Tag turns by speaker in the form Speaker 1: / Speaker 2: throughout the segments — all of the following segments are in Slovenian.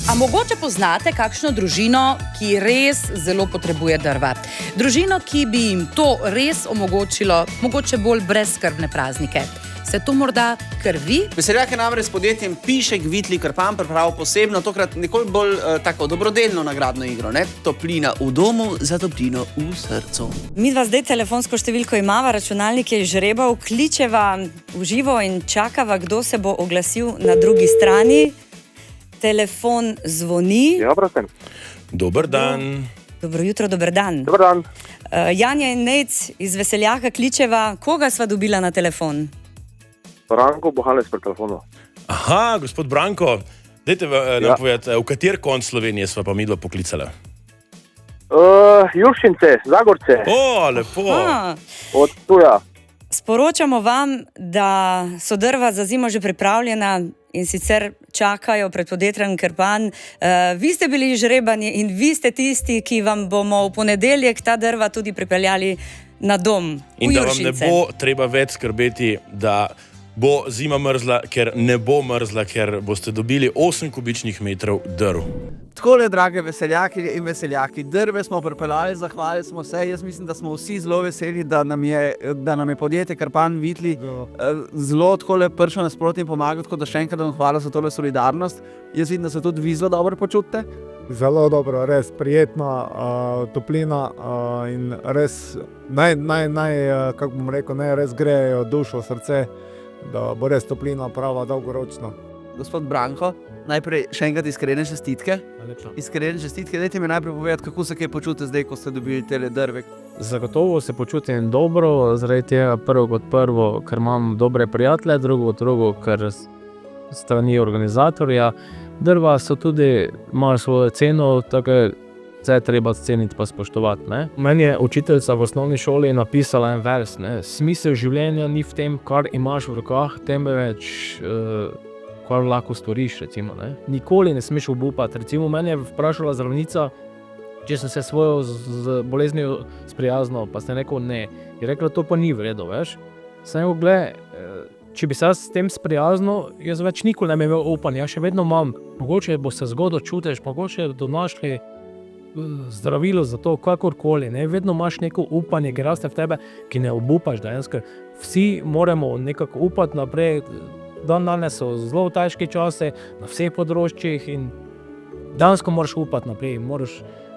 Speaker 1: A mogoče poznate kakšno družino, ki res zelo potrebuje drva? Družino, ki bi jim to res omogočilo, mogoče bolj brezskrbne praznike. Se to morda krvi?
Speaker 2: Veseljak je namreč s podjetjem Pišek Vitli Krpan pripravil posebno, tokrat nekoliko bolj tako dobrodelno nagradno igro, ne? Toplina v domu za toplino v srcu.
Speaker 3: Midva zdaj telefonsko številko imava, računalnik je žrebal, kličeva v živo in čakava, kdo se bo oglasil na drugi strani. Telefon zvoni.
Speaker 4: Ja, prosim.
Speaker 5: Dober dan.
Speaker 3: Dobro jutro, dober dan.
Speaker 4: Dober dan.
Speaker 3: Janja in Nejc iz Veseljaka kličeva. Koga sva dobila na telefon?
Speaker 4: Branko Bohalec pri telefonu.
Speaker 5: Aha, gospod Branko, dajte nam povedati, v kater konc Slovenije sva pa midva poklicala?
Speaker 4: Juršince, Zagorce.
Speaker 5: O, lepo.
Speaker 4: Od Ptuja.
Speaker 3: Sporočamo vam, da so drva za zimo že pripravljena in sicer čakajo pred podjetjem Krpan. Vi ste bili žrebani in vi ste tisti, ki vam bomo v ponedeljek ta drva tudi pripeljali na dom v Juršince.
Speaker 5: In da vam ne bo treba več skrbeti, da bo zima mrzla, ker ne bo mrzla, ker boste dobili 8 kubičnih metrov drv.
Speaker 2: Takole, drage veseljaki in veseljaki, drve smo pripeljali, zahvalili smo se. Jaz mislim, da smo vsi zelo veseli, da nam je podjetje Krpan Vitli zelo takole prišlo nasproti in pomaga, tako da še enkrat vam hvala za tole solidarnost. Jaz vidim, da se tudi vi zelo dobro počutite.
Speaker 6: Zelo dobro, res prijetna toplina in res kako bom rekel, res grejejo dušo, srce, da bo res toplina prava dolgoročno.
Speaker 2: Gospod Branko, najprej še enkrat iskrene čestitke. Iskrene čestitke, dajte mi najprej povedati, kako se kaj počutite zdaj, ko ste dobili tele drve.
Speaker 7: Zagotovo se počutim dobro, zaradi tega prvo kot prvo, ker imam dobre prijatelje, drugo kot drugo, ker strani organizatorja. Drva so tudi malo svojo ceno, tako vse je treba ceniti pa spoštovati. Ne? Meni je učiteljica v osnovni šoli napisala en vers. Smisel življenja ni v tem, kar imaš v rokah, temveč kar lahko storiš. Recimo, ne? Nikoli ne smeš obupati. Recimo, meni je vprašala zdravnica, če sem se svojo z boleznijo sprijaznil, pa sem rekel ne. Je rekla, to pa ni v redu, veš. Sem rekel, gled, če bi se s tem sprijaznil, jaz več nikoli ne bi imel upanja. Ja še vedno imam, mogoče bo se zgodilo čutiš, mogoče donašli zdravilo za to, kakorkoli. Ne? Vedno imaš neko upanje, ki raste v tebe, ki ne obupaš dejansko. Vsi moramo nekako upati naprej. Danes so zelo težki časi na vseh področjih in dejansko moraš upati naprej, moraš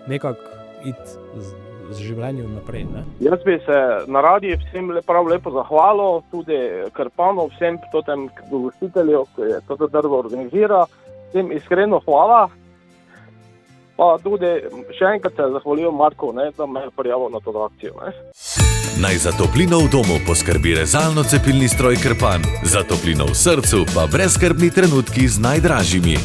Speaker 7: nekako iti z življenjem naprej. Ne?
Speaker 4: Jaz bi se na radiju vsem prav lepo zahvalil, tudi Krpanu, vsem tem gostitelju, ki je to drvo organizira. Vsem iskreno hvala. Pa tudi še enkrat se zahvaljujem Marku, da me je prijavil na to akcijo.
Speaker 8: Naj za toplino v domu poskrbi rezalno-cepilni stroj Krpan, za toplino v srcu pa brezskrbni trenutki z najdražjimi.